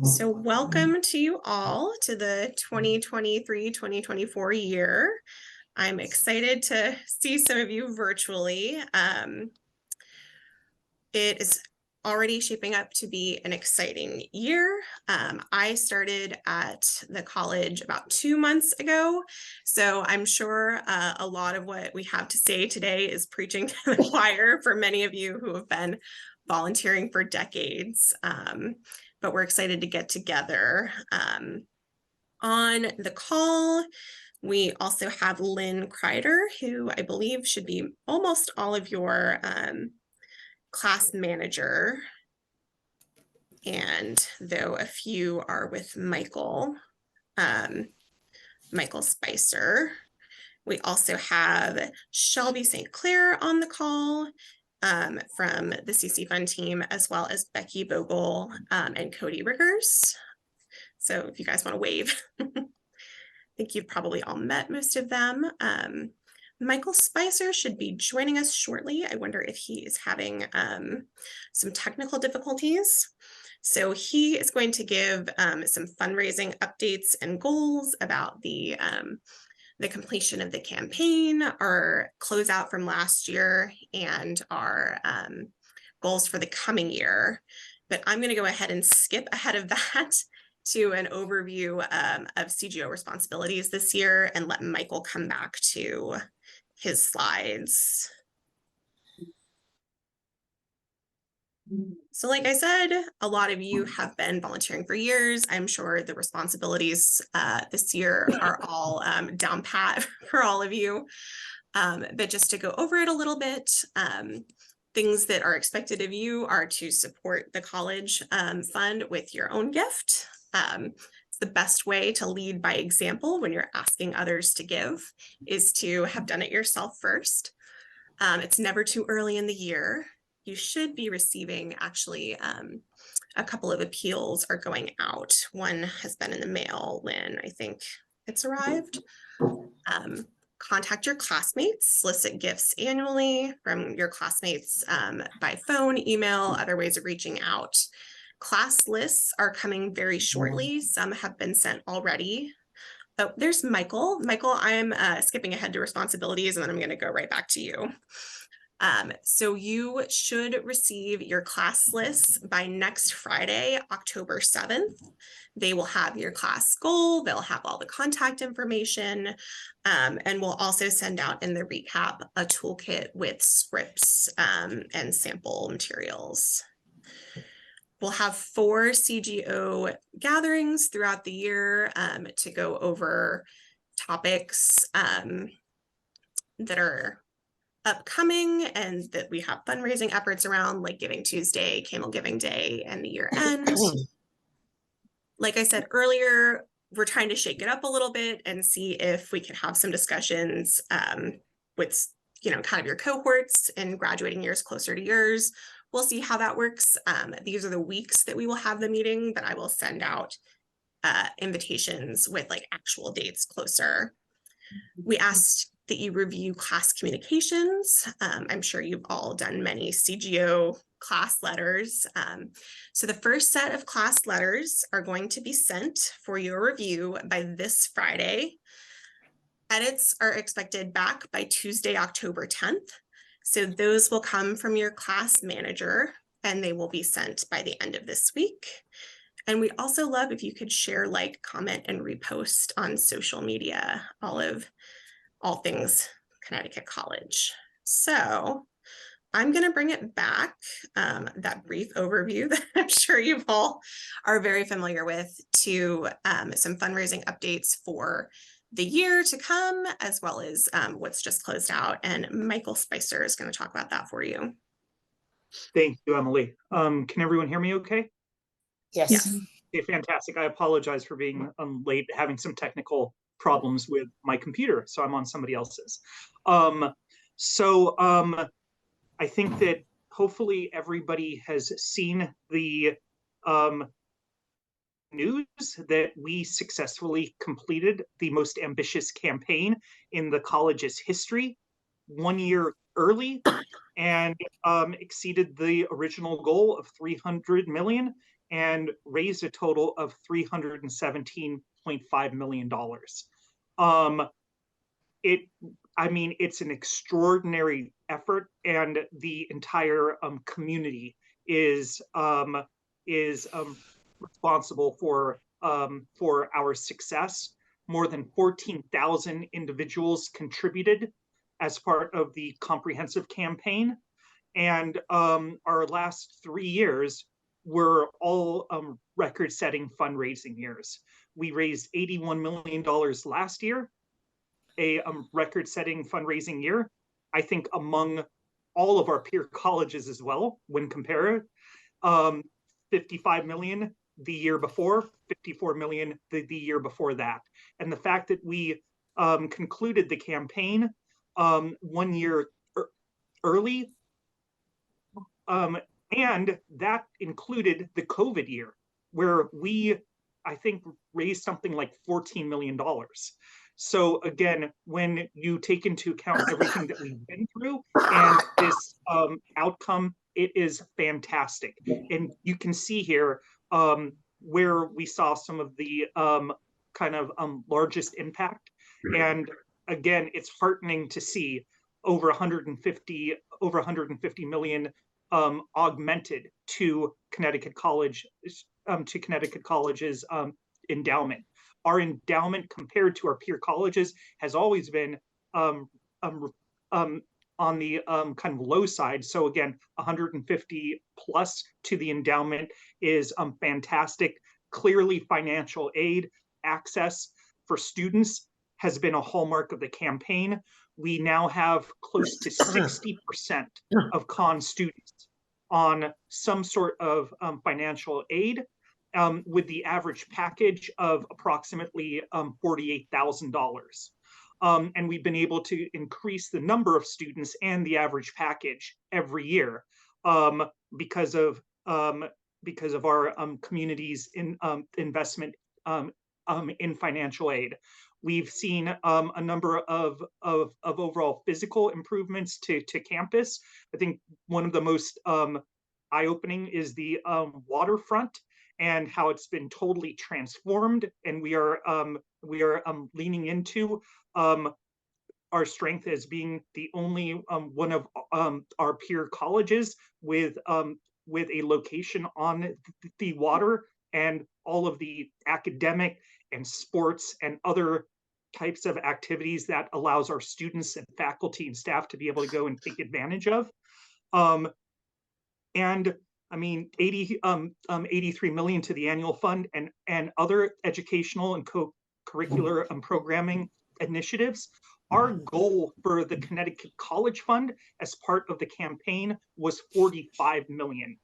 So welcome to you all to the 2023-2024 year. I'm excited to see some of you virtually. It is already shaping up to be an exciting year. I started at the college about 2 months ago, so I'm sure a lot of what we have to say today is preaching to the choir for many of you who have been volunteering for decades. But we're excited to get together. On the call, we also have Lynn Kreider, who I believe should be almost all of your class manager. And though a few are with Michael Spicer. We also have Shelby St. Clair on the call from the CC Fund team, as well as Becky Bogle and Cody Riggers. So if you guys want to wave, I think you've probably all met most of them. Michael Spicer should be joining us shortly. I wonder if he is having some technical difficulties. So he is going to give some fundraising updates and goals about the completion of the campaign, our closeout from last year, and our goals for the coming year. But I'm going to go ahead and skip ahead of that to an overview of CGO responsibilities this year and let Michael come back to his slides. So like I said, a lot of you have been volunteering for years. I'm sure the responsibilities this year are all down pat for all of you. But just to go over it a little bit, things that are expected of you are to support the college fund with your own gift. It's the best way to lead by example when you're asking others to give, is to have done it yourself first. It's never too early in the year. You should be receiving actually a couple of appeals are going out. One has been in the mail, Lynn, I think it's arrived. Contact your classmates, solicit gifts annually from your classmates by phone, email, other ways of reaching out. Class lists are coming very shortly. Some have been sent already. Oh, there's Michael. Michael, I'm skipping ahead to responsibilities and then I'm going to go right back to you. So you should receive your class lists by next Friday, October 7th. They will have your class goal, they'll have all the contact information, and we'll also send out in the recap a toolkit with scripts and sample materials. We'll have 4 CGO gatherings throughout the year to go over topics that are upcoming and that we have fundraising efforts around, like Giving Tuesday, Camel Giving Day, and the year end. Like I said earlier, we're trying to shake it up a little bit and see if we can have some discussions with, kind of your cohorts and graduating years closer to yours. We'll see how that works. These are the weeks that we will have the meeting, but I will send out invitations with like actual dates closer. We asked that you review class communications. I'm sure you've all done many CGO class letters. So the first set of class letters are going to be sent for your review by this Friday. Edits are expected back by Tuesday, October 10th. So those will come from your class manager and they will be sent by the end of this week. And we'd also love if you could share, like, comment, and repost on social media, all things Connecticut College. So I'm going to bring it back, that brief overview that I'm sure you all are very familiar with, to some fundraising updates for the year to come, as well as what's just closed out. And Michael Spicer is going to talk about that for you. Thank you, Emily. Can everyone hear me okay? Yes. Okay, fantastic. I apologize for being late, having some technical problems with my computer, so I'm on somebody else's. I think that hopefully everybody has seen the news that we successfully completed the most ambitious campaign in the college's history 1 year early and exceeded the original goal of 300 million and raised a total of $317.5 million. Um, it, I mean, it's an extraordinary effort, and the entire community is responsible for our success. More than 14,000 individuals contributed as part of the comprehensive campaign, and our last 3 years were all record-setting fundraising years. We raised $81 million last year, a record-setting fundraising year, I think among all of our peer colleges as well, when compared. 55 million the year before, 54 million the year before that. And the fact that we concluded the campaign 1 year early, and that included the COVID year, where we, I think, raised something like $14 million. So again, when you take into account everything that we've been through and this outcome, it is fantastic. And you can see here where we saw some of the kind of largest impact. And again, it's heartening to see over 150 million augmented to Connecticut College's endowment. Our endowment compared to our peer colleges has always been on the kind of low side. So again, 150 plus to the endowment is fantastic. Clearly, financial aid access for students has been a hallmark of the campaign. We now have close to 60% of con students on some sort of financial aid, with the average package of approximately $48,000. And we've been able to increase the number of students and the average package every year because of our community's investment in financial aid. We've seen a number of overall physical improvements to campus. I think one of the most eye-opening is the waterfront and how it's been totally transformed. And we are leaning into our strength as being the only one of our peer colleges with a location on the water, and all of the academic and sports and other types of activities that allows our students and faculty and staff to be able to go and take advantage of. And I mean, 83 million to the annual fund and other educational and co-curricular programming initiatives. Our goal for the Connecticut College Fund as part of the campaign was 45 million.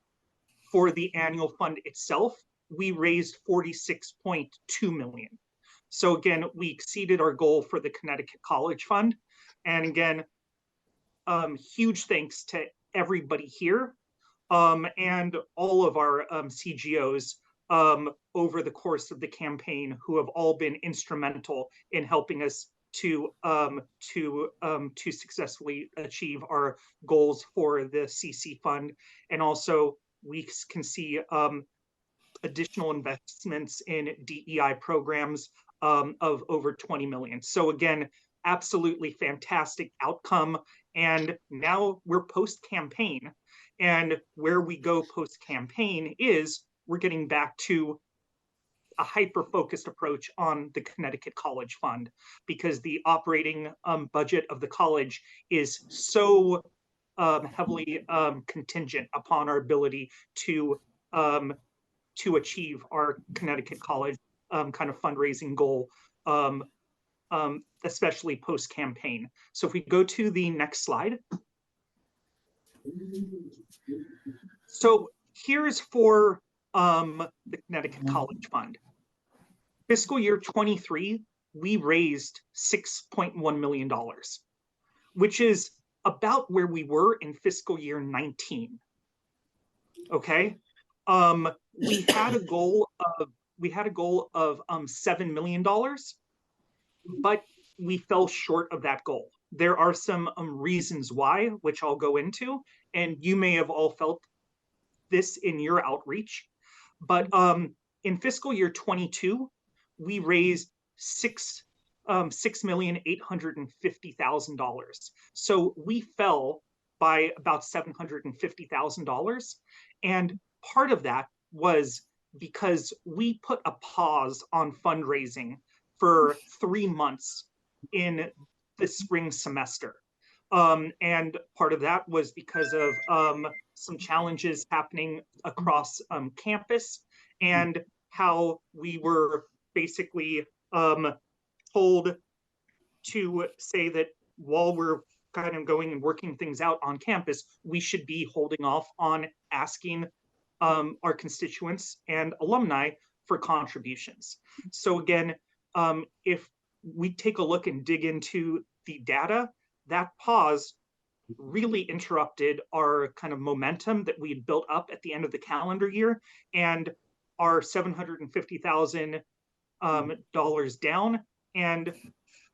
For the annual fund itself, we raised 46.2 million. So again, we exceeded our goal for the Connecticut College Fund. And again, huge thanks to everybody here and all of our CGOs over the course of the campaign, who have all been instrumental in helping us to successfully achieve our goals for the CC Fund. And also, we can see additional investments in DEI programs of over 20 million. So again, absolutely fantastic outcome. And now we're post-campaign. And where we go post-campaign is we're getting back to a hyper-focused approach on the Connecticut College Fund, because the operating budget of the college is so heavily contingent upon our ability to achieve our Connecticut College kind of fundraising goal, especially post-campaign. So if we go to the next slide. So here's for the Connecticut College Fund. Fiscal year 23, we raised $6.1 million, which is about where we were in fiscal year 19. Okay. We had a goal of $7 million, but we fell short of that goal. There are some reasons why, which I'll go into, and you may have all felt this in your outreach. But in fiscal year 22, we raised $6,850,000. So we fell by about $750,000. And part of that was because we put a pause on fundraising for 3 months in the spring semester. And part of that was because of some challenges happening across campus, and how we were basically told to say that while we're kind of going and working things out on campus, we should be holding off on asking our constituents and alumni for contributions. So again, if we take a look and dig into the data, that pause really interrupted our kind of momentum that we had built up at the end of the calendar year, and our $750,000 down, and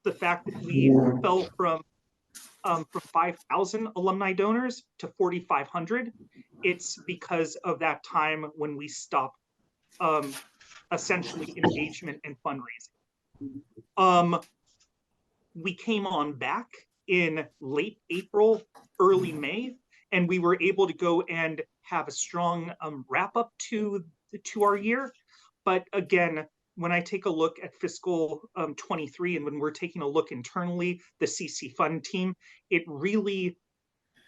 the fact that we fell from 5,000 alumni donors to 4,500, it's because of that time when we stopped essentially engagement and fundraising. We came on back in late April, early May, and we were able to go and have a strong wrap up to our year. But again, when I take a look at fiscal 23, and when we're taking a look internally, the CC Fund team, it really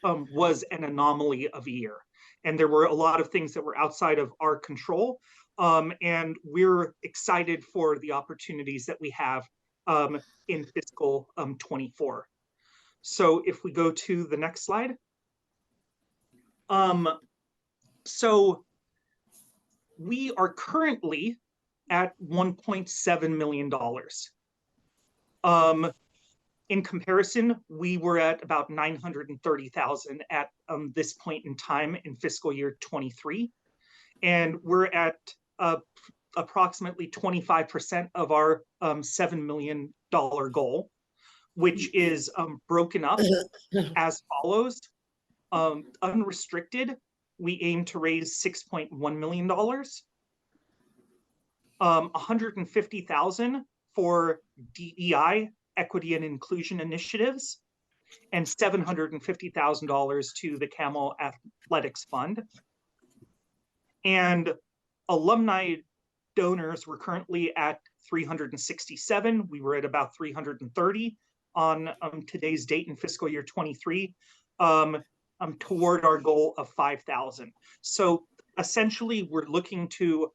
was an anomaly of a year. And there were a lot of things that were outside of our control. And we're excited for the opportunities that we have in fiscal 24. So if we go to the next slide. So we are currently at $1.7 million. In comparison, we were at about 930,000 at this point in time in fiscal year 23. And we're at approximately 25% of our $7 million goal, which is broken up as follows. Unrestricted, we aim to raise $6.1 million. 150,000 for DEI, equity and inclusion initiatives, and $750,000 to the Camel Athletics Fund. And alumni donors, we're currently at 367. We were at about 330 on today's date in fiscal year 23, toward our goal of 5,000. So essentially, we're looking to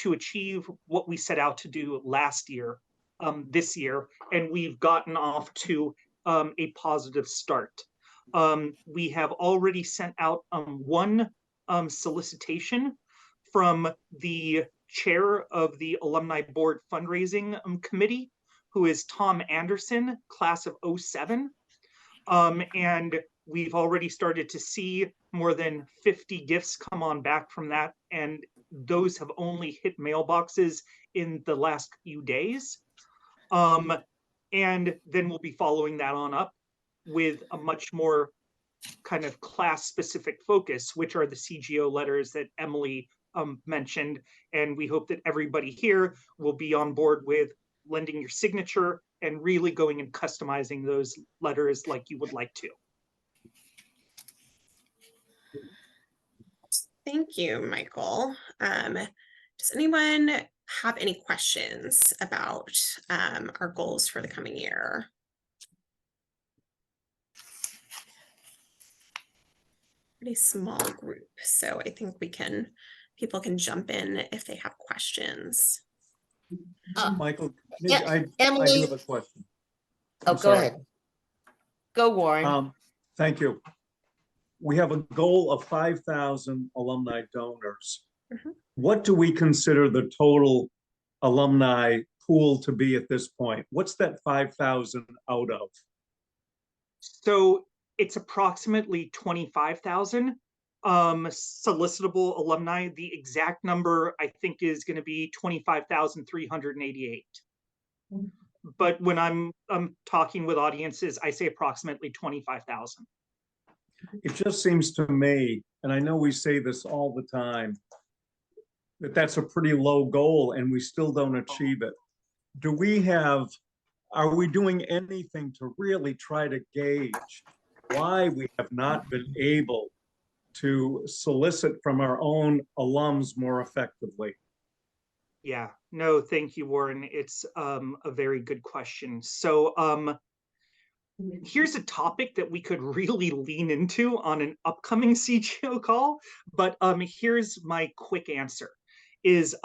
achieve what we set out to do last year, this year, and we've gotten off to a positive start. We have already sent out one solicitation from the chair of the Alumni Board Fundraising Committee, who is Tom Anderson, class of 07. And we've already started to see more than 50 gifts come on back from that, and those have only hit mailboxes in the last few days. And then we'll be following that on up with a much more kind of class-specific focus, which are the CGO letters that Emily mentioned. And we hope that everybody here will be on board with lending your signature and really going and customizing those letters like you would like to. Thank you, Michael. Does anyone have any questions about our goals for the coming year? Pretty small group, so I think people can jump in if they have questions. Michael, yeah, I Emily. do have a question. Oh, I'm go sorry. ahead. Go, Warren. Thank you. We have a goal of 5,000 alumni donors. Mhm. What do we consider the total alumni pool to be at this point? What's that 5,000 out of? So it's approximately 25,000 solicitable alumni. The exact number, I think, is going to be 25,388. But when I'm talking with audiences, I say approximately 25,000. It just seems to me, and I know we say this all the time, that that's a pretty low goal and we still don't achieve it. Are we doing anything to really try to gauge why we have not been able to solicit from our own alums more effectively? Yeah, no, thank you, Warren. It's a very good question. So here's a topic that we could really lean into on an upcoming CGO call, but here's my quick answer is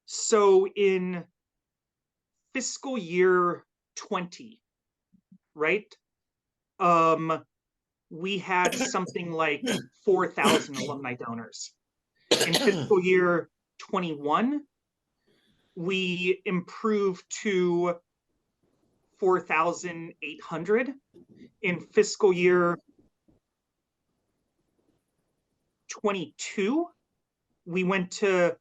so in fiscal year 20, right? We had something like 4,000 alumni donors. In fiscal year 21, we improved to 4,800. In fiscal year 22, we went to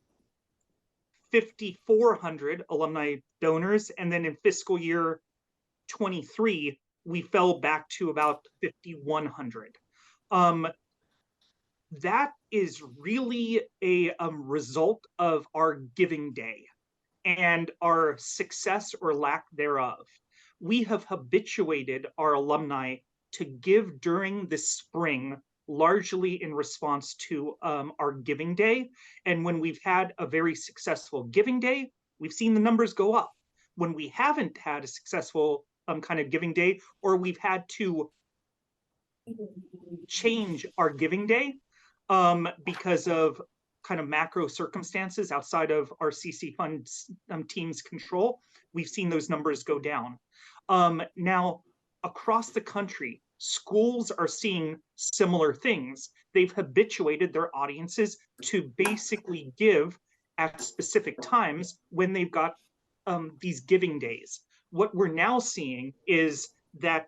5,400 alumni donors. And then in fiscal year 23, we fell back to about 5,100. That is really a result of our giving day and our success or lack thereof. We have habituated our alumni to give during the spring, largely in response to our giving day. And when we've had a very successful giving day, we've seen the numbers go up. When we haven't had a successful kind of giving day, or we've had to change our giving day because of kind of macro circumstances outside of our CC Fund team's control, we've seen those numbers go down. Now, across the country, schools are seeing similar things. They've habituated their audiences to basically give at specific times when they've got these giving days. What we're now seeing is that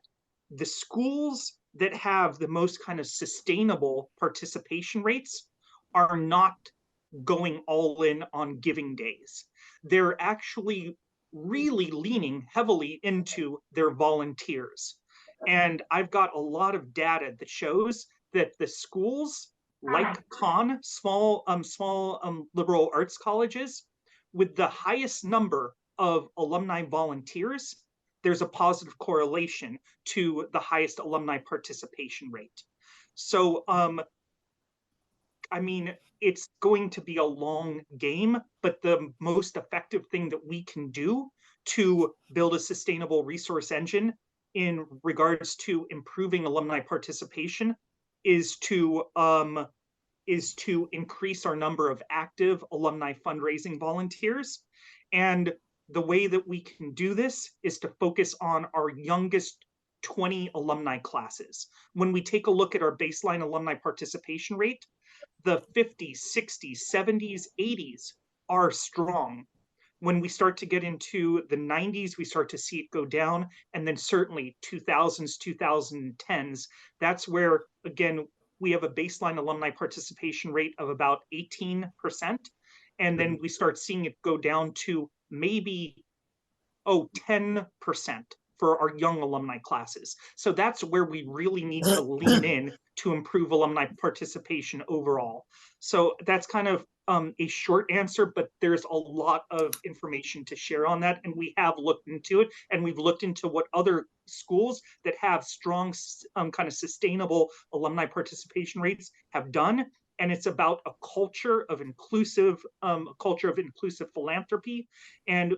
the schools that have the most kind of sustainable participation rates are not going all in on giving days. They're actually really leaning heavily into their volunteers. And I've got a lot of data that shows that the schools like Con, small liberal arts colleges, with the highest number of alumni volunteers, there's a positive correlation to the highest alumni participation rate. So, I mean, it's going to be a long game, but the most effective thing that we can do to build a sustainable resource engine in regards to improving alumni participation is to increase our number of active alumni fundraising volunteers. And the way that we can do this is to focus on our youngest 20 alumni classes. When we take a look at our baseline alumni participation rate, the 50s, 60s, 70s, 80s are strong. When we start to get into the 90s, we start to see it go down. And then certainly 2000s, 2010s, that's where, again, we have a baseline alumni participation rate of about 18%. And then we start seeing it go down to maybe, 10% for our young alumni classes. So that's where we really need to lean in to improve alumni participation overall. So that's kind of a short answer, but there's a lot of information to share on that. And we have looked into it, and we've looked into what other schools that have strong kind of sustainable alumni participation rates have done. And it's about a culture of inclusive philanthropy. And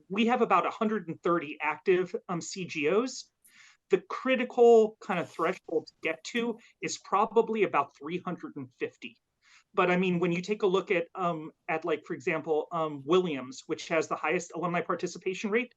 we have about 130 active CGOs. The critical kind of threshold to get to is probably about 350. But I mean, when you take a look at like, for example, Williams, which has the highest alumni participation rate,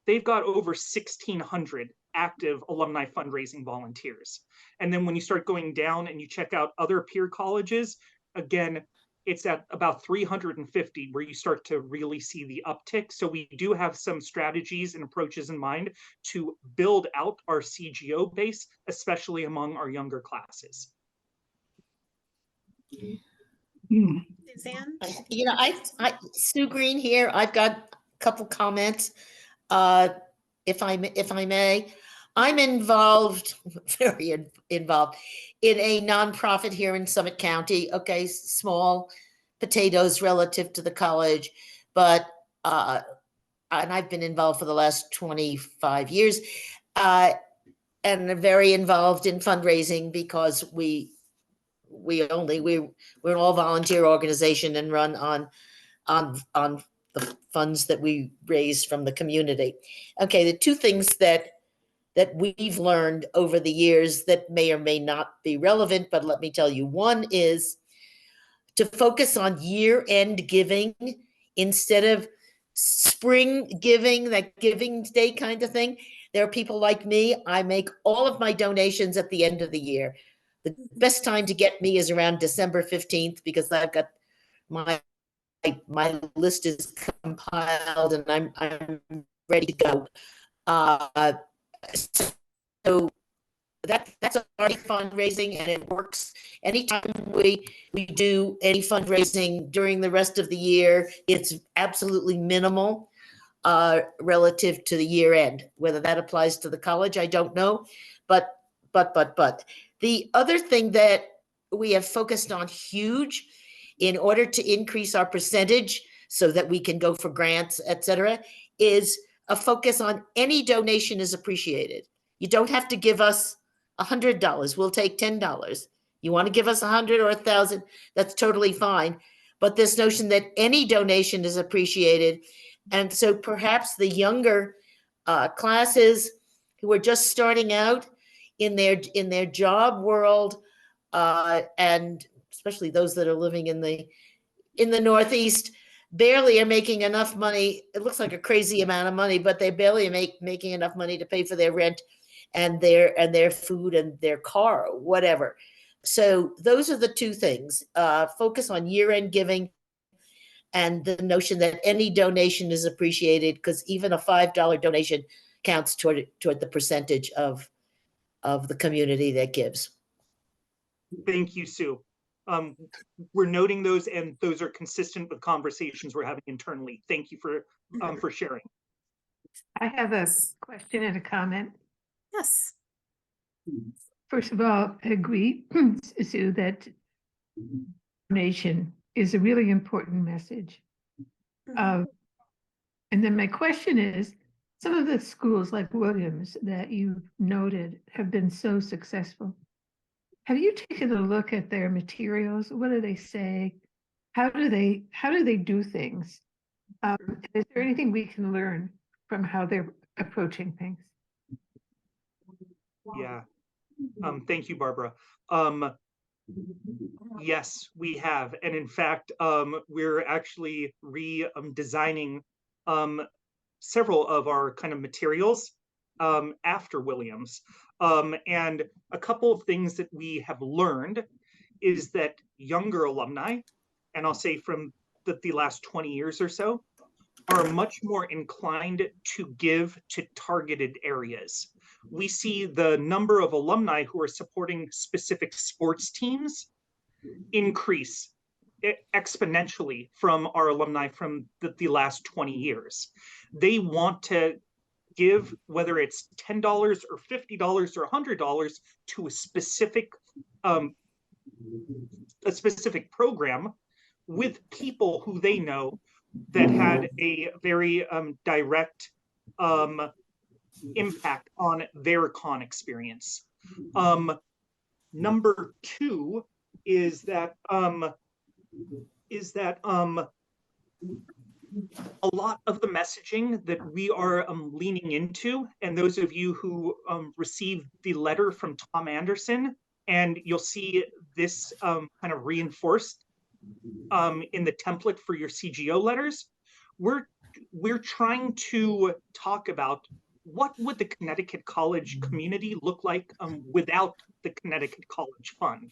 they've got over 1,600 active alumni fundraising volunteers. And then when you start going down and you check out other peer colleges, again, it's at about 350 where you start to really see the uptick. So we do have some strategies and approaches in mind to build out our CGO base, especially among our younger classes. Suzanne? You know, Sue Green here. I've got a couple comments, if I may. I'm involved, very involved in a nonprofit here in Summit County. Okay, small potatoes relative to the college, but and I've been involved for the last 25 years, and very involved in fundraising because we're an all volunteer organization and run on the funds that we raise from the community. Okay, the two things that we've learned over the years that may or may not be relevant, but let me tell you, one is to focus on year-end giving instead of spring giving, that giving day kind of thing. There are people like me, I make all of my donations at the end of the year. The best time to get me is around December 15th because I've got my list is compiled and I'm ready to go. So that's already fundraising and it works. Anytime we do any fundraising during the rest of the year, it's absolutely minimal relative to the year end. Whether that applies to the college, I don't know. But the other thing that we have focused on huge in order to increase our percentage so that we can go for grants, et cetera, is a focus on any donation is appreciated. You don't have to give us $100. We'll take $10. You want to give us 100 or 1,000, that's totally fine. But this notion that any donation is appreciated. And so perhaps the younger classes who are just starting out in their job world, and especially those that are living in the Northeast, barely are making enough money. It looks like a crazy amount of money, but they barely making enough money to pay for their rent and their food and their car, or whatever. So those are the two things. Focus on year-end giving and the notion that any donation is appreciated, because even a $5 donation counts toward the percentage of the community that gives. Thank you, Sue. We're noting those, and those are consistent with conversations we're having internally. Thank you for sharing. I have a question and a comment. Yes. First of all, I agree, Sue, that donation is a really important message. And then my question is, some of the schools like Williams that you've noted have been so successful. Have you taken a look at their materials? What do they say? How do they do things? Is there anything we can learn from how they're approaching things? Yeah. Thank you, Barbara. Yes, we have. And in fact, we're actually redesigning several of our kind of materials after Williams. And a couple of things that we have learned is that younger alumni, and I'll say from the last 20 years or so, are much more inclined to give to targeted areas. We see the number of alumni who are supporting specific sports teams increase exponentially from our alumni from the last 20 years. They want to give, whether it's $10 or $50 or $100 to a specific program with people who they know that had a very direct impact on their con experience. Number two is that a lot of the messaging that we are leaning into, and those of you who received the letter from Tom Anderson, and you'll see this kind of reinforced in the template for your CGO letters, we're trying to talk about what would the Connecticut College community look like without the Connecticut College Fund.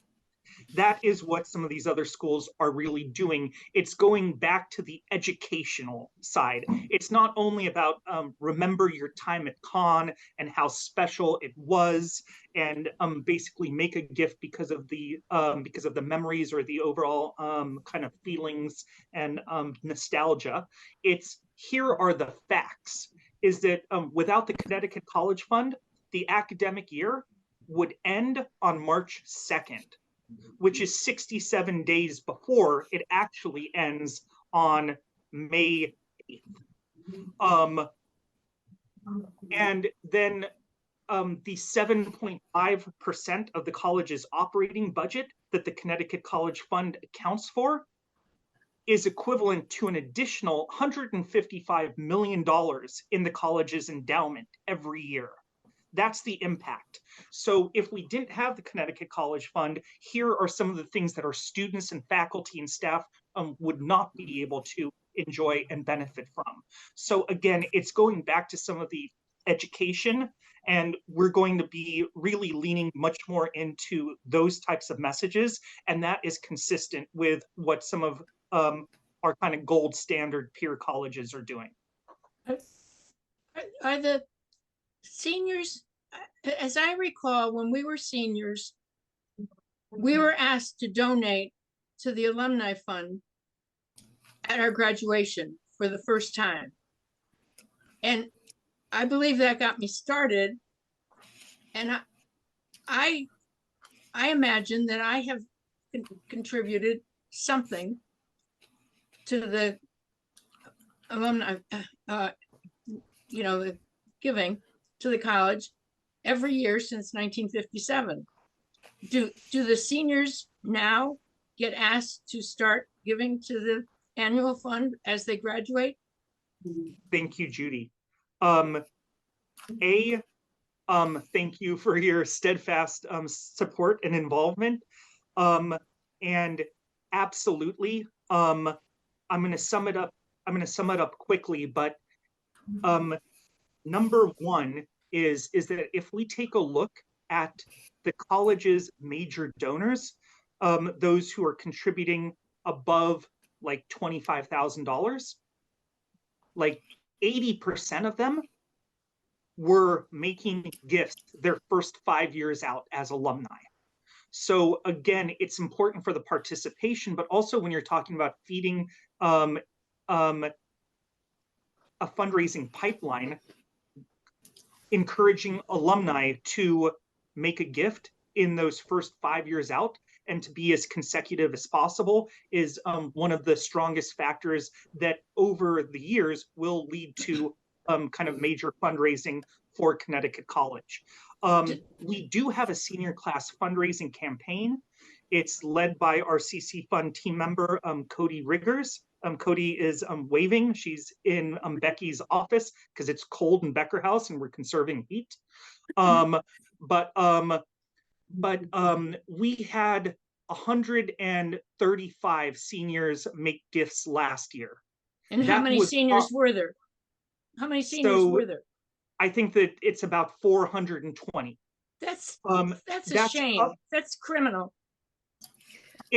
That is what some of these other schools are really doing. It's going back to the educational side. It's not only about remember your time at con and how special it was, and basically make a gift because of the memories or the overall kind of feelings and nostalgia. It's here are the facts. Is that without the Connecticut College Fund, the academic year would end on March 2nd, which is 67 days before it actually ends on May 8th. And then the 7.5% of the college's operating budget that the Connecticut College Fund accounts for is equivalent to an additional $155 million in the college's endowment every year. That's the impact. So if we didn't have the Connecticut College Fund, here are some of the things that our students and faculty and staff would not be able to enjoy and benefit from. So again, it's going back to some of the education, and we're going to be really leaning much more into those types of messages, and that is consistent with what some of our kind of gold standard peer colleges are doing. Are the seniors, as I recall, when we were seniors, we were asked to donate to the alumni fund at our graduation for the first time. And I believe that got me started. And I imagine that I have contributed something to the alumni, you know, the giving to the college every year since 1957. Do the seniors now get asked to start giving to the annual fund as they graduate? Thank you, Judy. Thank you for your steadfast support and involvement. And absolutely, I'm going to sum it up. I'm going to sum it up quickly, but number one is that if we take a look at the college's major donors, those who are contributing above like $25,000, like 80% of them were making gifts their first 5 years out as alumni. So again, it's important for the participation, but also when you're talking about feeding a fundraising pipeline, encouraging alumni to make a gift in those first 5 years out and to be as consecutive as possible is one of the strongest factors that over the years will lead to kind of major fundraising for Connecticut College. We do have a senior class fundraising campaign. It's led by our CC Fund team member, Cody Riggers. Cody is waving. She's in Becky's office because it's cold in Becker House and we're conserving heat. But we had 135 seniors make gifts last year. And how many seniors were there? How many seniors were there? I think that it's about 420. That's a shame. That's criminal.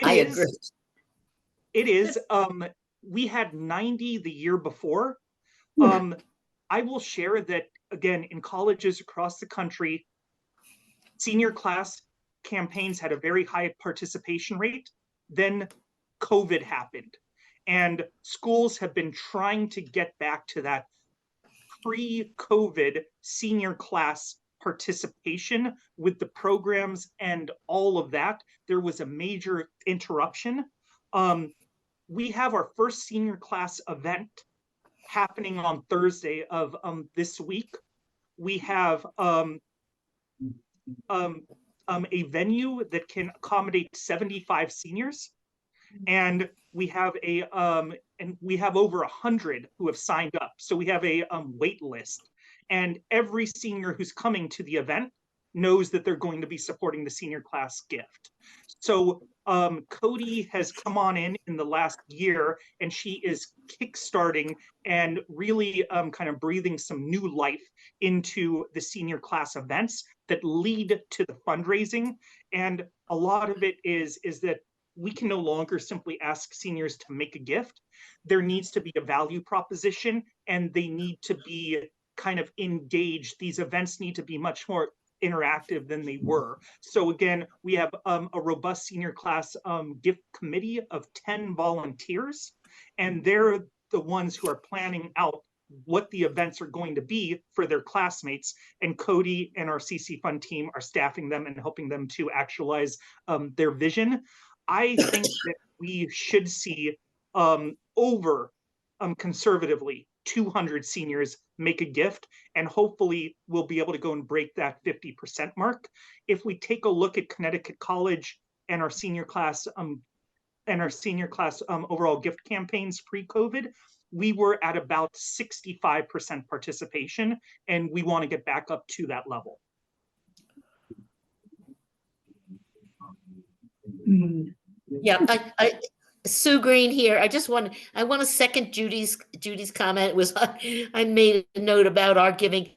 I agree. It is. We had 90 the year before. I will share that, again, in colleges across the country, senior class campaigns had a very high participation rate. Then COVID happened. And schools have been trying to get back to that pre-COVID senior class participation with the programs and all of that. There was a major interruption. We have our first senior class event happening on Thursday of this week. We have a venue that can accommodate 75 seniors. And we have over 100 who have signed up. So we have a wait list, and every senior who's coming to the event knows that they're going to be supporting the senior class gift. So Cody has come on in the last year, and she is kickstarting and really kind of breathing some new life into the senior class events that lead to the fundraising. And a lot of it is that we can no longer simply ask seniors to make a gift. There needs to be a value proposition, and they need to be kind of engaged. These events need to be much more interactive than they were. So again, we have a robust senior class gift committee of 10 volunteers, and they're the ones who are planning out what the events are going to be for their classmates. And Cody and our CC Fund team are staffing them and helping them to actualize their vision. I think that we should see over conservatively 200 seniors make a gift, and hopefully we'll be able to go and break that 50% mark. If we take a look at Connecticut College and our senior class overall gift campaigns pre-COVID, we were at about 65% participation, and we want to get back up to that level. Yeah, Sue Green here. I want to second Judy's comment. It was I made a note about our giving.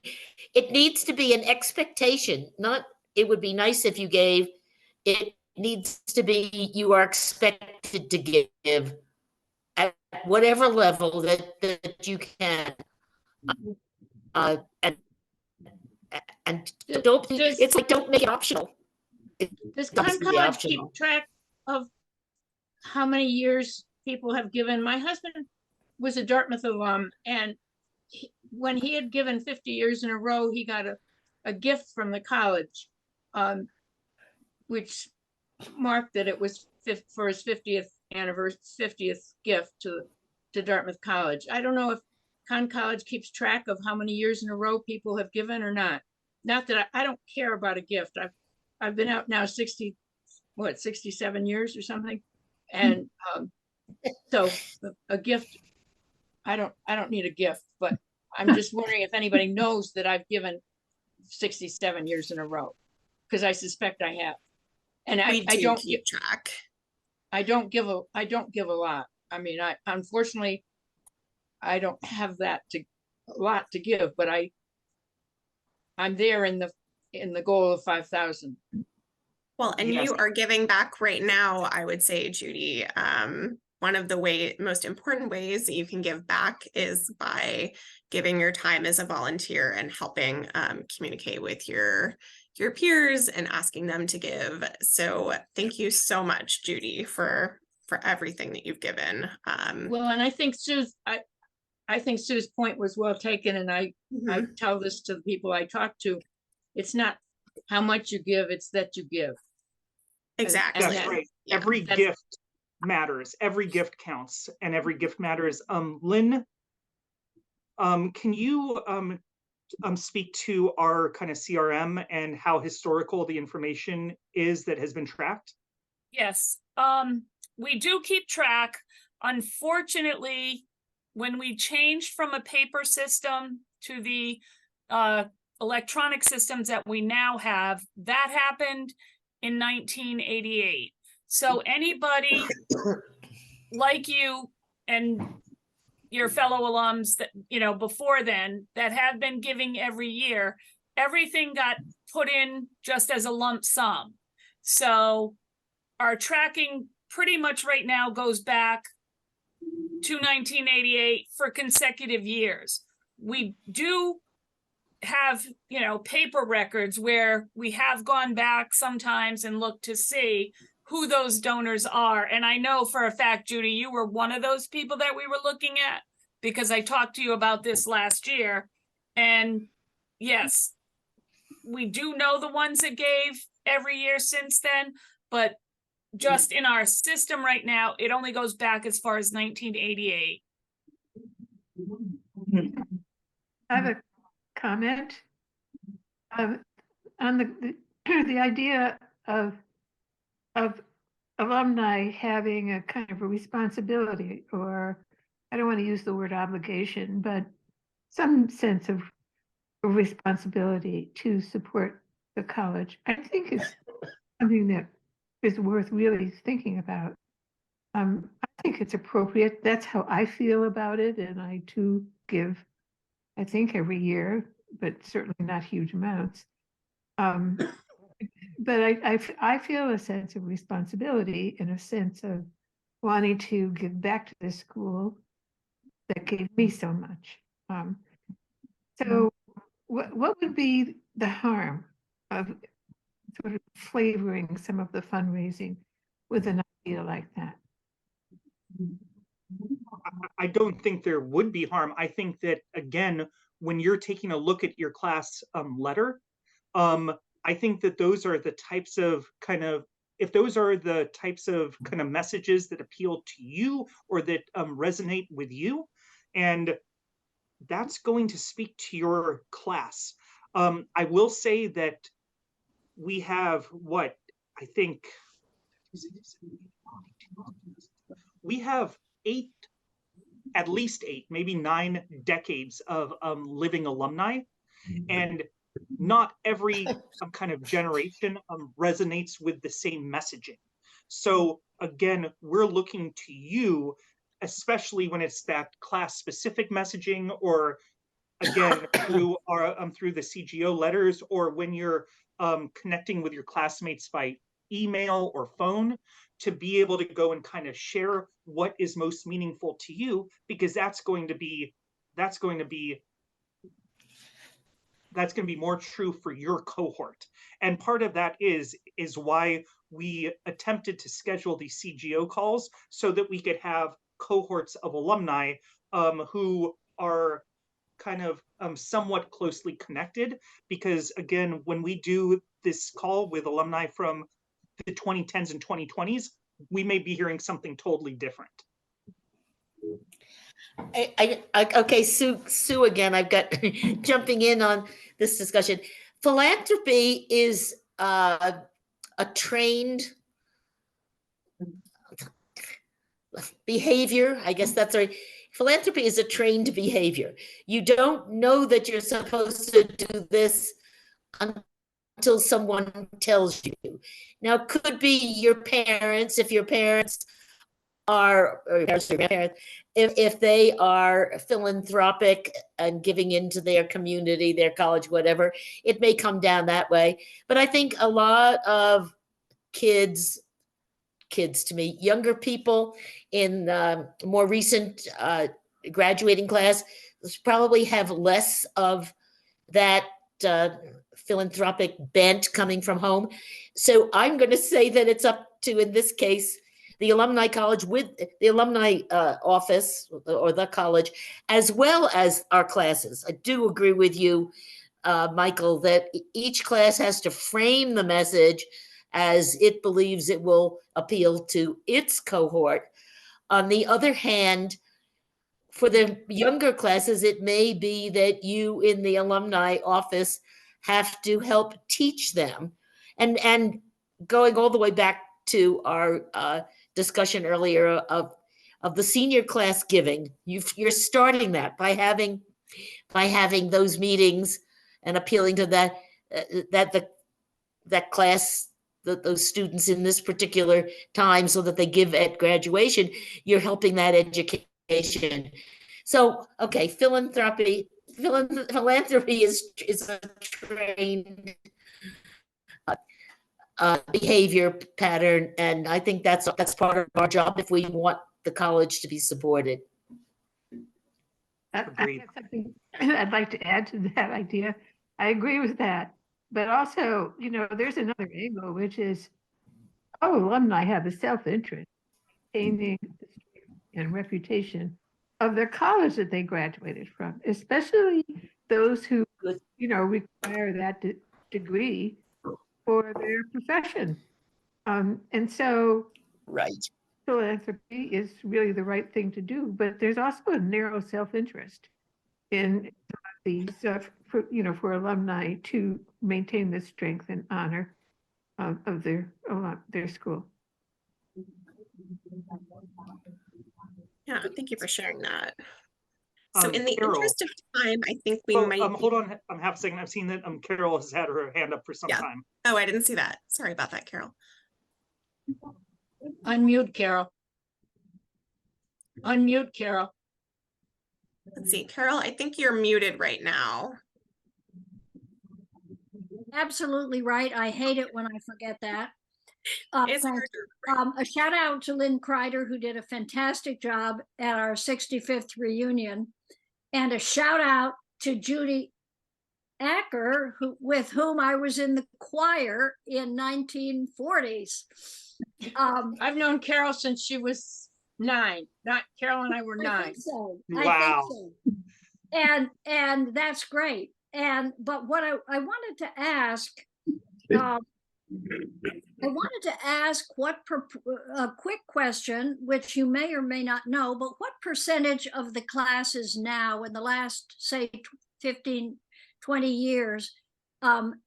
It needs to be an expectation, not it would be nice if you gave. It needs to be you are expected to give at whatever level that you can. And don't it's like don't make it optional. Does Doesn't be College optional. keep track of how many years people have given? My husband was a Dartmouth alum, and when he had given 50 years in a row, he got a gift from the college, which marked that it was for his 50th anniversary, 50th gift to Dartmouth College. I don't know if College keeps track of how many years in a row people have given or not. Not that I don't care about a gift. I've been out now 67 years or something. And so a gift, I don't need a gift, but I'm just wondering if anybody knows that I've given 67 years in a row, because I suspect I have. And I don't keep track. I don't give a lot. I mean, unfortunately I don't have a lot to give, but I'm there in the goal of 5,000. Well, and Yes. you are giving back right now, I would say, Judy. One of the most important ways that you can give back is by giving your time as a volunteer and helping communicate with your peers and asking them to give. So thank you so much, Judy, for everything that you've given. Well, and I think I think Sue's point was well taken, and I tell this to the people I talk to. It's not how much you give, it's that you give. Exactly. That's right. Yeah. Every gift matters. Every gift counts, and every gift matters. Lynn, can you speak to our kind of CRM and how historical the information is that has been tracked? Yes, we do keep track. Unfortunately, when we changed from a paper system to the electronic systems that we now have, that happened in 1988. So anybody like you and your fellow alums that, before then that have been giving every year, everything got put in just as a lump sum. So our tracking pretty much right now goes back to 1988 for consecutive years. We do have, paper records where we have gone back sometimes and looked to see who those donors are. And I know for a fact, Judy, you were one of those people that we were looking at, because I talked to you about this last year. And yes, we do know the ones that gave every year since then, but just in our system right now, it only goes back as far as 1988. I have a comment on the idea of alumni having a kind of a responsibility, or I don't want to use the word obligation, but some sense of responsibility to support the college. I think it's something that is worth really thinking about. I think it's appropriate. That's how I feel about it, and I too give, I think, every year, but certainly not huge amounts. But I feel a sense of responsibility, in a sense of wanting to give back to this school that gave me so much. So what would be the harm of sort of flavoring some of the fundraising with an idea like that? I don't think there would be harm. I think that, again, when you're taking a look at your class letter, I think that those are the types of if those are the types of kind of messages that appeal to you or that resonate with you, and that's going to speak to your class. I will say that we have I think we have at least 8, maybe 9 decades of living alumni, and not every kind of generation resonates with the same messaging. So again, we're looking to you, especially when it's that class specific messaging, or again through the CGO letters, or when you're connecting with your classmates by email or phone, to be able to go and kind of share what is most meaningful to you, because that's going to be more true for your cohort. And part of that is why we attempted to schedule these CGO calls, so that we could have cohorts of alumni who are kind of somewhat closely connected. Because again, when we do this call with alumni from the 2010s and 2020s, we may be hearing something totally different. Okay, Sue again, I've got jumping in on this discussion. Philanthropy is a trained behavior. I guess that's right. Philanthropy is a trained behavior. You don't know that you're supposed to do this until someone tells you. Now, it could be your parents, if your parents are, or parents or grandparents, if they are philanthropic and giving into their community, their college, whatever, it may come down that way. But I think a lot of kids to me, younger people in more recent graduating class probably have less of that philanthropic bent coming from home. So I'm going to say that it's up to, in this case, the alumni college with the alumni office or the college, as well as our classes. I do agree with you, Michael, that each class has to frame the message as it believes it will appeal to its cohort. On the other hand, for the younger classes, it may be that you in the alumni office have to help teach them. And going all the way back to our discussion earlier of the senior class giving, you're starting that by having those meetings and appealing to that class, those students in this particular time, so that they give at graduation. You're helping that education. So, okay, philanthropy is a trained behavior pattern, and I think that's part of our job if we want the college to be supported. I guess something I'd like to add to that idea. I agree with that. But also, there's another angle, which is, alumni have a self-interest in the strength and reputation of their college that they graduated from, especially those who, require that degree for their profession. And so Right. philanthropy is really the right thing to do, but there's also a narrow self-interest in these, for alumni to maintain the strength and honor of their school. Yeah, thank you for sharing that. So in the Carol, interest of time, I think we might. Hold on, half a second. I've seen that Carol has had her hand up for some time. Oh, I didn't see that. Sorry about that, Carol. Unmute, Carol. Unmute, Carol. Let's see, Carol, I think you're muted right now. Absolutely right. I hate it when I forget that. It's hard to a shout out to Lynn Kreider, who did a fantastic job at our 65th reunion, and a shout out to Judy Acker, with whom I was in the choir in 1940s. I've known Carol since she was 9. Not Carol and I were I 9. think so. Wow. I think so. And that's great. But what I wanted to ask, a quick question, which you may or may not know, but what percentage of the classes now in the last, say, 15, 20 years,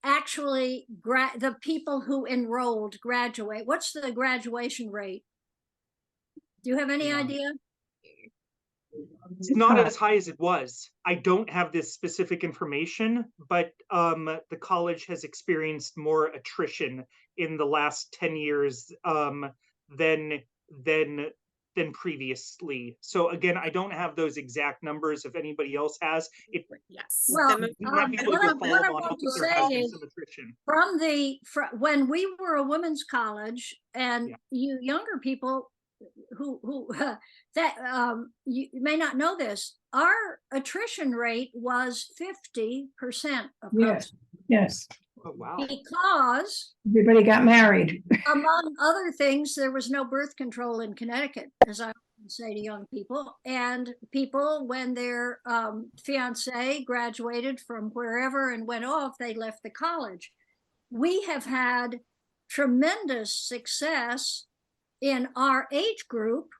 actually the people who enrolled graduate? What's the graduation rate? Do you have any idea? It's not as high as it was. I don't have this specific information, but the college has experienced more attrition in the last 10 years than previously. So again, I don't have those exact numbers. If anybody else has it, Yes. Well, The you might be able to what follow I on want up to if there say has been is, some attrition. when we were a women's college, and Yeah. you younger people who you may not know this, our attrition rate was 50%. Yes, yes. Oh, wow. Because Everybody got married. among other things, there was no birth control in Connecticut, as I often say to young people. And people, when their fiance graduated from wherever and went off, they left the college. We have had tremendous success in our age group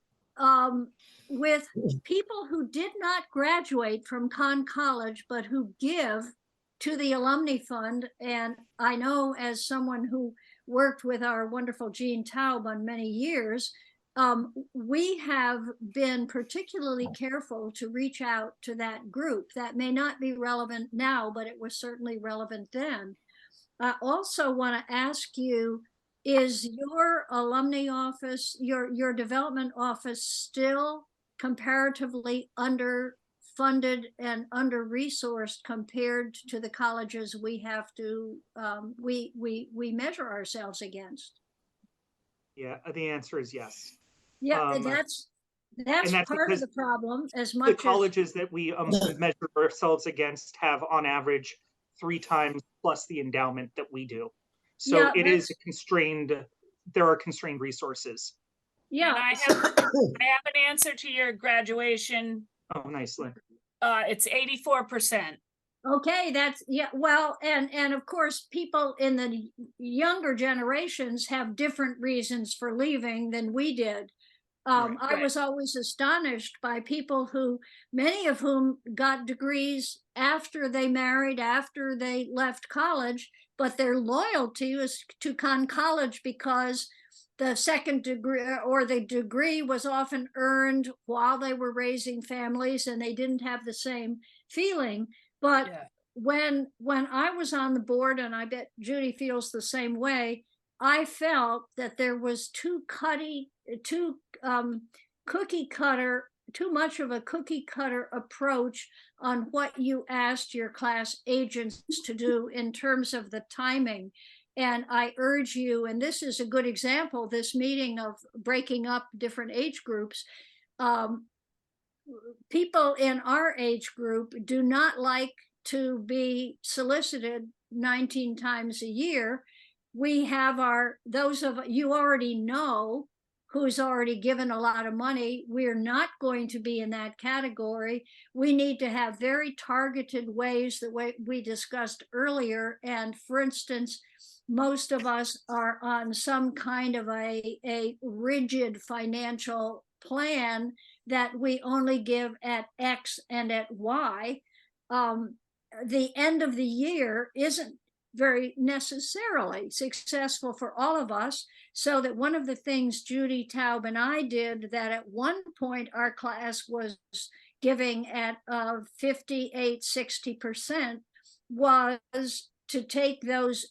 with people who did not graduate from Conn College, but who give to the Alumni Fund. And I know, as someone who worked with our wonderful Jean Taub on many years, we have been particularly careful to reach out to that group. That may not be relevant now, but it was certainly relevant then. I also want to ask you, is your alumni office, your development office, still comparatively underfunded and under-resourced compared to the colleges we have to we measure ourselves against? Yeah, the answer is yes. Yeah, that's part of the problem. As much the colleges that we measure ourselves against have on average 3 times plus the endowment that we do. So Yeah, it is a there are constrained resources. Yeah, And I have an answer to your graduation. Oh, nicely. It's 84%. okay, that's, yeah, well, and of course, people in the younger generations have different reasons for leaving than we did. I was always astonished by people who, many of whom got degrees after they married, after they left college, but their loyalty was to Conn College because the second degree or the degree was often earned while they were raising families, and they didn't have the same feeling. But when I was on the board, and I bet Judy feels the same way, I felt that there was too much of a cookie cutter approach on what you asked your class agents to do in terms of the timing. And I urge you, and this is a good example, this meeting of breaking up different age groups. People in our age group do not like to be solicited 19 times a year. We have those of you already know who's already given a lot of money. We're not going to be in that category. We need to have very targeted ways, the way we discussed earlier. And for instance, most of us are on some kind of a rigid financial plan that we only give at X and at Y. The end of the year isn't very necessarily successful for all of us. So that one of the things Judy Taub and I did, that at one point our class was giving at 58, 60%, was to take those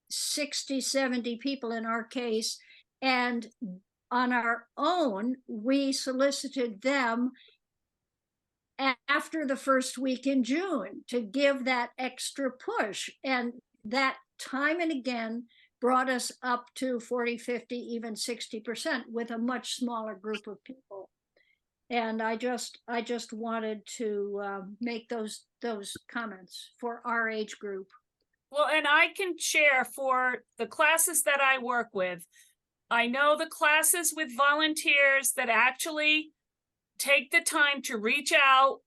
60, 70 people in our case, and on our own, we solicited them after the first week in June to give that extra push. And that time and again brought us up to 40, 50, even 60% with a much smaller group of people. And I just wanted to make those comments for our age group. Well, and I can share for the classes that I work with, I know the classes with volunteers that actually take the time to reach out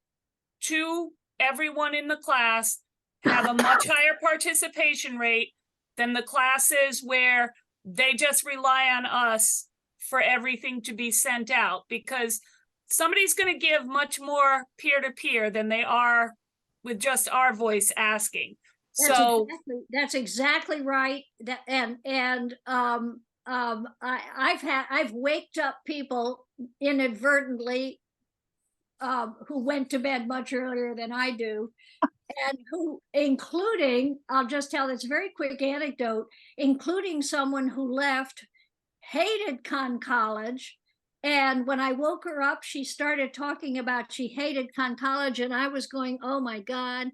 to everyone in the class have a much higher participation rate than the classes where they just rely on us for everything to be sent out, because somebody's going to give much more peer-to-peer than they are with just our voice asking. That's exactly right. I've waked up people inadvertently who went to bed much earlier than I do, and who, including, I'll just tell this very quick anecdote, including someone who left, hated Conn College. And when I woke her up, she started talking about she hated Conn College, and I was going, oh my God,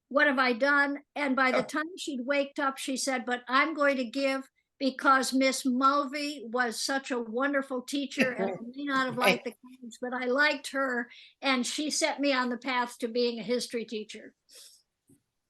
what have I done? And by the time she'd waked up, she said, but I'm going to give, because Miss Mulvey was such a wonderful teacher, and I may not have liked the college, but I liked her, and she set me on the path to being a history teacher.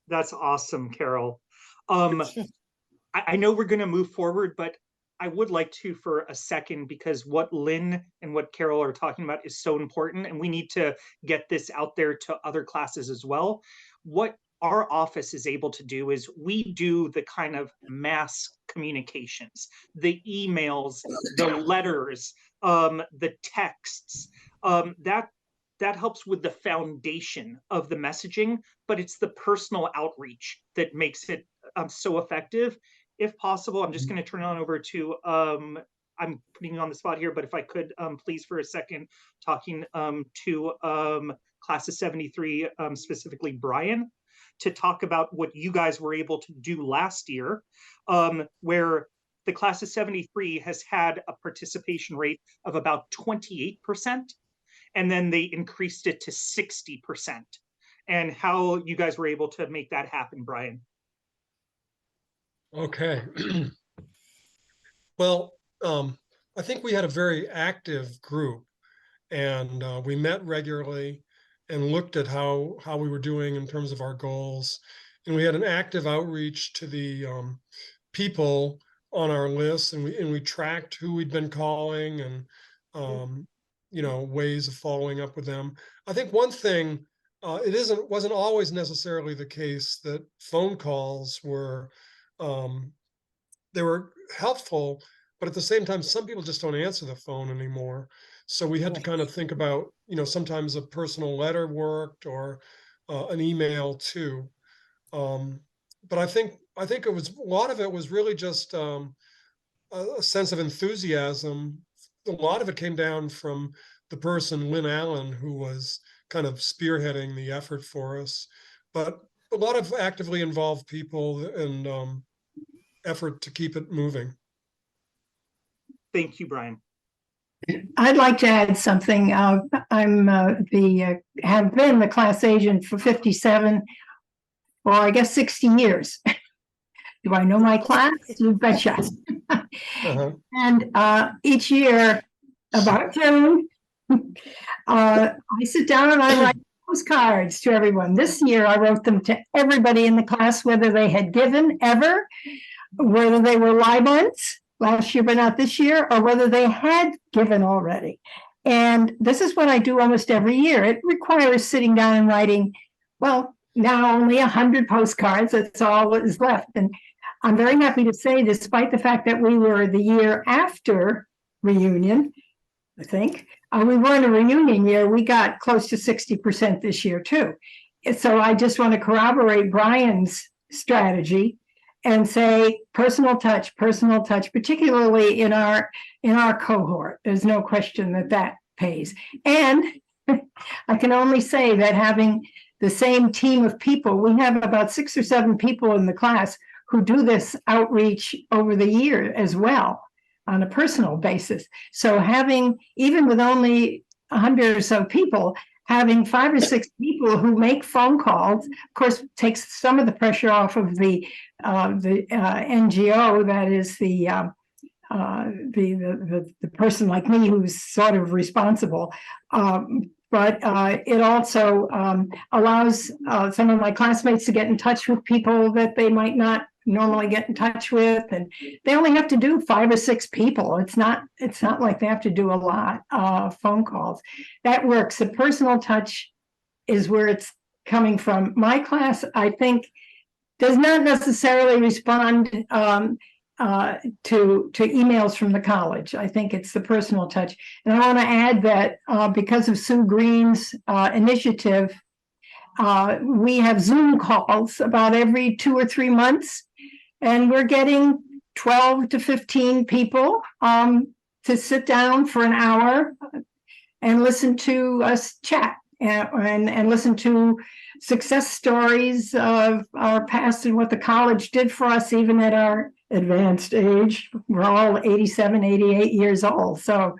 That's awesome, Carol. I know we're going to move forward, but I would like to for a second, because what Lynn and what Carol are talking about is so important, and we need to get this out there to other classes as well. What our office is able to do is we do the kind of mass communications, the emails, the letters, the texts, that helps with the foundation of the messaging, but it's the personal outreach that makes it so effective. If possible, I'm just going to turn it on over to, I'm putting you on the spot here, but if I could, please, for a second, talking to class of 73, specifically Brian, to talk about what you guys were able to do last year, where the class of 73 has had a participation rate of about 28%, and then they increased it to 60%, and how you guys were able to make that happen, Brian. Okay. Well, I think we had a very active group, and we met regularly and looked at how we were doing in terms of our goals. And we had an active outreach to the people on our list, and we tracked who we'd been calling, and you know, ways of following up with them. I think one thing, it wasn't always necessarily the case that phone calls were they were helpful, but at the same time, some people just don't answer the phone anymore. So we had to kind of think about, you know, sometimes a personal letter worked, or an email too. But I think it was, a lot of it was really just a sense of enthusiasm. A lot of it came down from the person, Lynn Allen, who was kind of spearheading the effort for us. But a lot of actively involved people and effort to keep it moving. Thank you, Brian. I'd like to add something. I'm have been the class agent for 57, or I guess 60 years. Do I know my class? You betcha. And each year, about June, I sit down and I write postcards to everyone. This year, I wrote them to everybody in the class, whether they had given ever, whether they were Libons last year but not this year, or whether they had given already. And this is what I do almost every year. It requires sitting down and writing, well, now only 100 postcards. That's all that is left. And I'm very happy to say, despite the fact that we were the year after reunion, I think, we weren't a reunion year, we got close to 60% this year too. So I just want to corroborate Brian's strategy and say personal touch, particularly in our cohort. There's no question that pays. And I can only say that having the same team of people, we have about 6 or 7 people in the class who do this outreach over the year as well on a personal basis. So having, even with only 100 or so people, having 5 or 6 people who make phone calls, of course, takes some of the pressure off of the NGO, that is the person like me who's sort of responsible. But it also allows some of my classmates to get in touch with people that they might not normally get in touch with, and they only have to do 5 or 6 people. It's not like they have to do a lot of phone calls. That works. The personal touch is where it's coming from. My class, I think, does not necessarily respond to emails from the college. I think it's the personal touch. And I want to add that because of Sue Green's initiative, we have Zoom calls about every 2 or 3 months, and we're getting 12 to 15 people to sit down for an hour and listen to us chat and listen to success stories of our past and what the college did for us, even at our advanced age. We're all 87, 88 years old. So,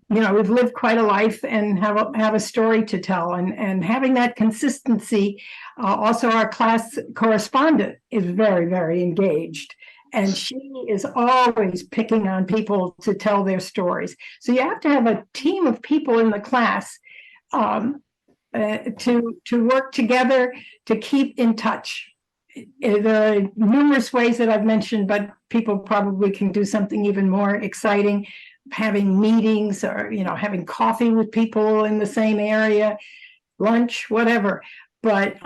we've lived quite a life and have a story to tell, and having that consistency. Also, our class correspondent is very, very engaged, and she is always picking on people to tell their stories. So you have to have a team of people in the class to work together to keep in touch. There are numerous ways that I've mentioned, but people probably can do something even more exciting, having meetings or, having coffee with people in the same area, lunch, whatever. But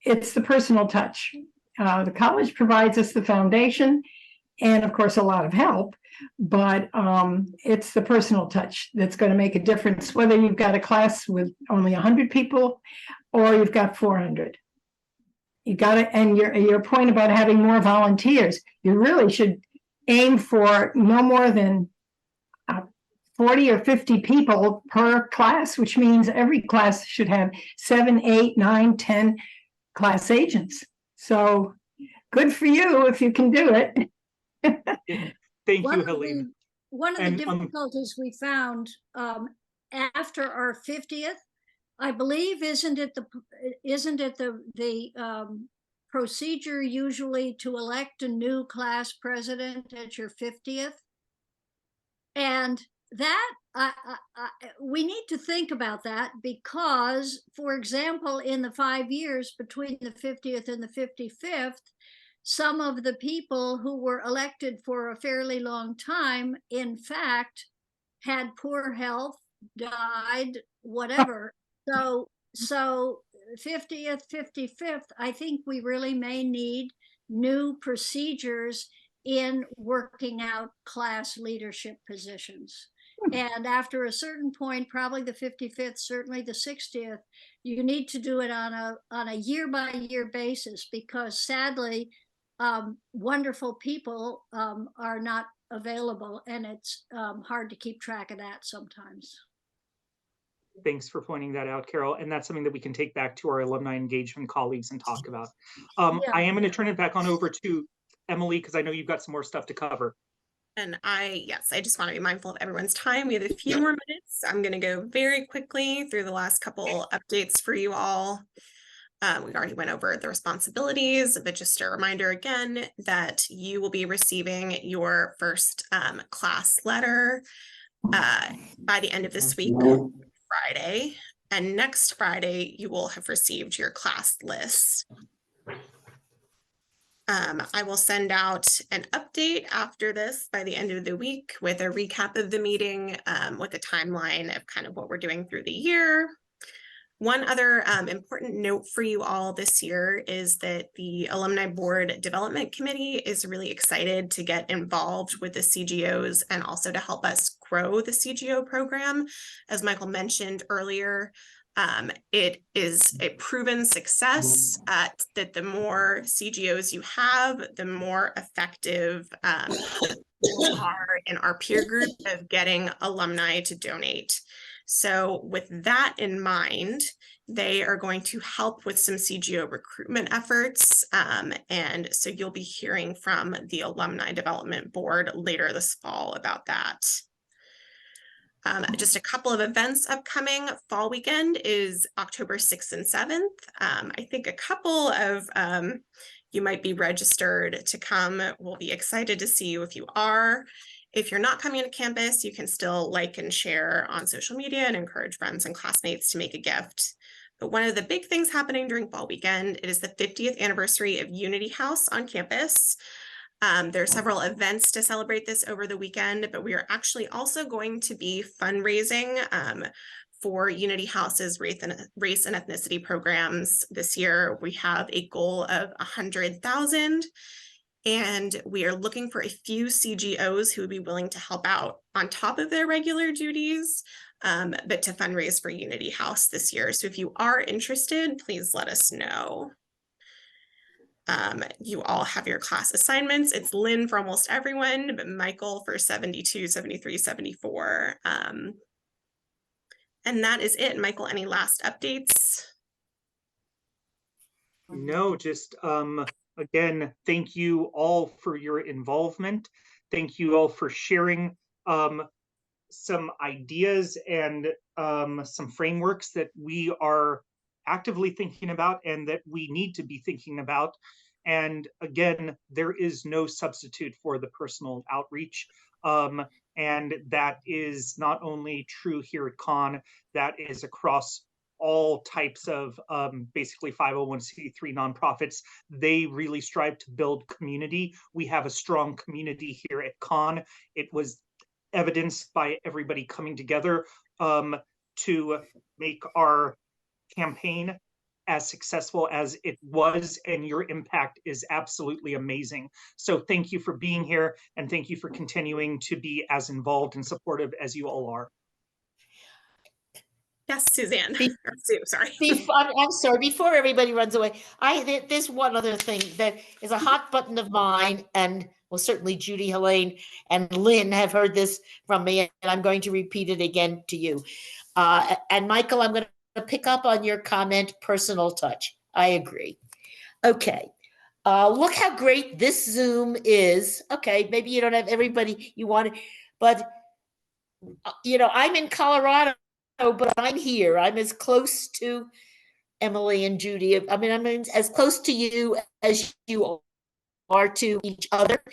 it's the personal touch. The college provides us the foundation and, of course, a lot of help. But it's the personal touch that's going to make a difference, whether you've got a class with only 100 people or you've got 400. You got it. And your point about having more volunteers, you really should aim for no more than 40 or 50 people per class, which means every class should have 7, 8, 9, 10 class agents. So good for you if you can do it. Thank you, Helene. One of the difficulties we found after our 50th, I believe, isn't it the procedure usually to elect a new class president at your 50th? And that we need to think about that, because, for example, in the 5 years between the 50th and the 55th, some of the people who were elected for a fairly long time, in fact, had poor health, died, whatever. So 50th, 55th, I think we really may need new procedures in working out class leadership positions. And after a certain point, probably the 55th, certainly the 60th, you need to do it on a year-by-year basis, because sadly, wonderful people are not available, and it's hard to keep track of that sometimes. Thanks for pointing that out, Carol. And that's something that we can take back to our alumni engagement colleagues and talk about. I am going to turn it back on over to Emily, because I know you've got some more stuff to cover. And I just want to be mindful of everyone's time. We have a few more minutes. I'm going to go very quickly through the last couple updates for you all. We already went over the responsibilities, but just a reminder again that you will be receiving your first class letter by the end of this week, Friday. And next Friday, you will have received your class list. I will send out an update after this by the end of the week with a recap of the meeting, with a timeline of kind of what we're doing through the year. One other important note for you all this year is that the Alumni Board Development Committee is really excited to get involved with the CGOs and also to help us grow the CGO program. As Michael mentioned earlier, it is a proven success that the more CGOs you have, the more effective we are in our peer group of getting alumni to donate. So with that in mind, they are going to help with some CGO recruitment efforts. And so you'll be hearing from the Alumni Development Board later this fall about that. Just a couple of events upcoming. Fall weekend is October 6th and 7th. I think a couple of you might be registered to come. We'll be excited to see you if you are. If you're not coming to campus, you can still like and share on social media and encourage friends and classmates to make a gift. But one of the big things happening during fall weekend, it is the 50th anniversary of Unity House on campus. There are several events to celebrate this over the weekend, but we are actually also going to be fundraising for Unity House's race and ethnicity programs this year. We have a goal of 100,000, and we are looking for a few CGOs who would be willing to help out on top of their regular duties, but to fundraise for Unity House this year. So if you are interested, please let us know. You all have your class assignments. It's Lynn for almost everyone, but Michael for 72, 73, 74. And that is it. Michael, any last updates? No, just again, thank you all for your involvement. Thank you all for sharing some ideas and some frameworks that we are actively thinking about and that we need to be thinking about. And again, there is no substitute for the personal outreach. And that is not only true here at Con, that is across all types of basically 501c3 nonprofits. They really strive to build community. We have a strong community here at Con. It was evidenced by everybody coming together to make our campaign as successful as it was, and your impact is absolutely amazing. So thank you for being here, and thank you for continuing to be as involved and supportive as you all are. Yes, Suzanne. Or Sue, sorry. I'm sorry, before everybody runs away, there's one other thing that is a hot button of mine, and well, certainly Judy, Helene, and Lynn have heard this from me, and I'm going to repeat it again to you. And Michael, I'm going to pick up on your comment, personal touch. I agree. Okay. Look how great this Zoom is. Okay, maybe you don't have everybody you want, but you know, I'm in Colorado, but I'm here. I'm as close to Emily and Judy. I mean, as close to you as you are to each other.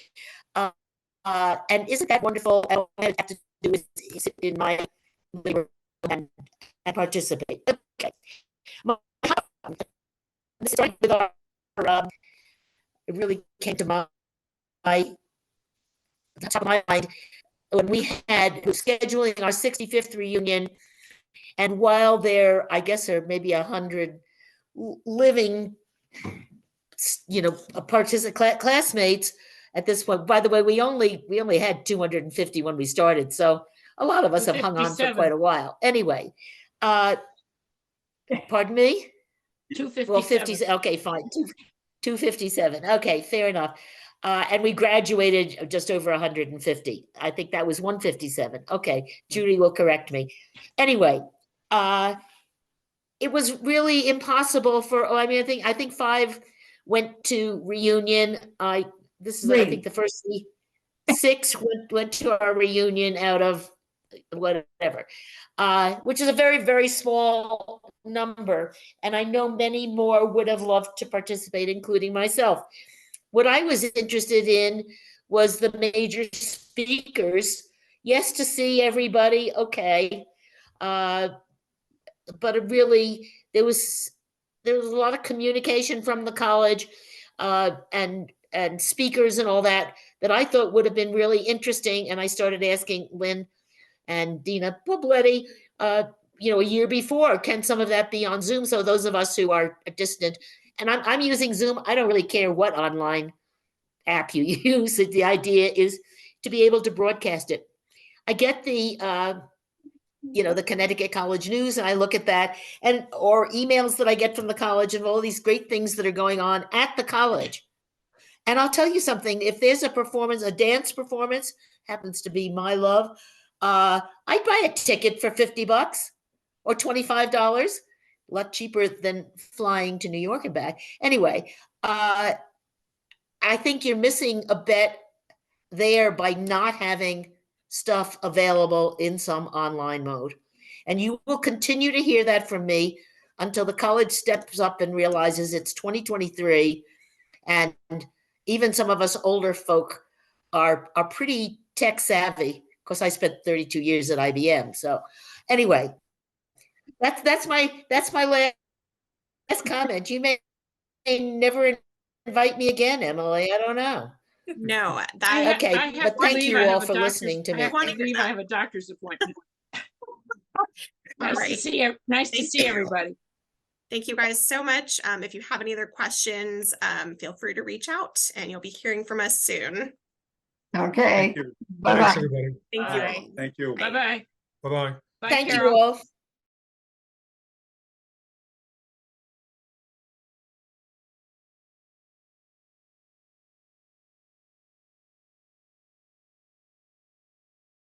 And isn't that wonderful? All I have to do is sit in my living room and participate. Okay. Starting with our, it really came to my top of my mind when we had scheduling our 65th reunion. And while there, I guess there may be 100 living, you know, classmates at this point. By the way, we only had 250 when we started, so a lot of us have hung on for quite a while. Anyway, pardon me? 257. Well, 50, okay, fine. 257. Okay, fair enough. And we graduated just over 150. I think that was 157. Okay, Judy will correct me. Anyway, it was really impossible for, I mean, I think 5 went to reunion. This is, I think, the first 6 went to our reunion out of whatever, which is a very, very small number. And I know many more would have loved to participate, including myself. What I was interested in was the major speakers. Yes, to see everybody, okay. But it really, there was a lot of communication from the college and speakers and all that I thought would have been really interesting. And I started asking Lynn and Dina Pobletti, you know, a year before, can some of that be on Zoom? So those of us who are distant, and I'm using Zoom. I don't really care what online app you use. The idea is to be able to broadcast it. I get the, you know, the Connecticut College News, and I look at that, and or emails that I get from the college and all these great things that are going on at the college. And I'll tell you something, if there's a performance, a dance performance, happens to be my love, I'd buy a ticket for $50 or $25, a lot cheaper than flying to New York and back. Anyway, I think you're missing a bet there by not having stuff available in some online mode. And you will continue to hear that from me until the college steps up and realizes it's 2023. And even some of us older folk are pretty tech savvy, because I spent 32 years at IBM. So anyway, that's my last Last comment, you may never invite me again, Emily. I don't know. No, I that, Okay, I have but to thank leave. you I all have a for doctor's- listening to I me. have wanna to hear leave. that. I have a doctor's appointment. All Nice to right. see you. Nice to Thank see you. everybody. Thank you guys so much. If you have any other questions, feel free to reach out and you'll be hearing from us soon. Okay, Thank you. bye-bye. Thanks, everybody. Thank you. Bye. all. Thank you. Bye. Bye-bye. Bye-bye. Bye, Thank you Carol. all.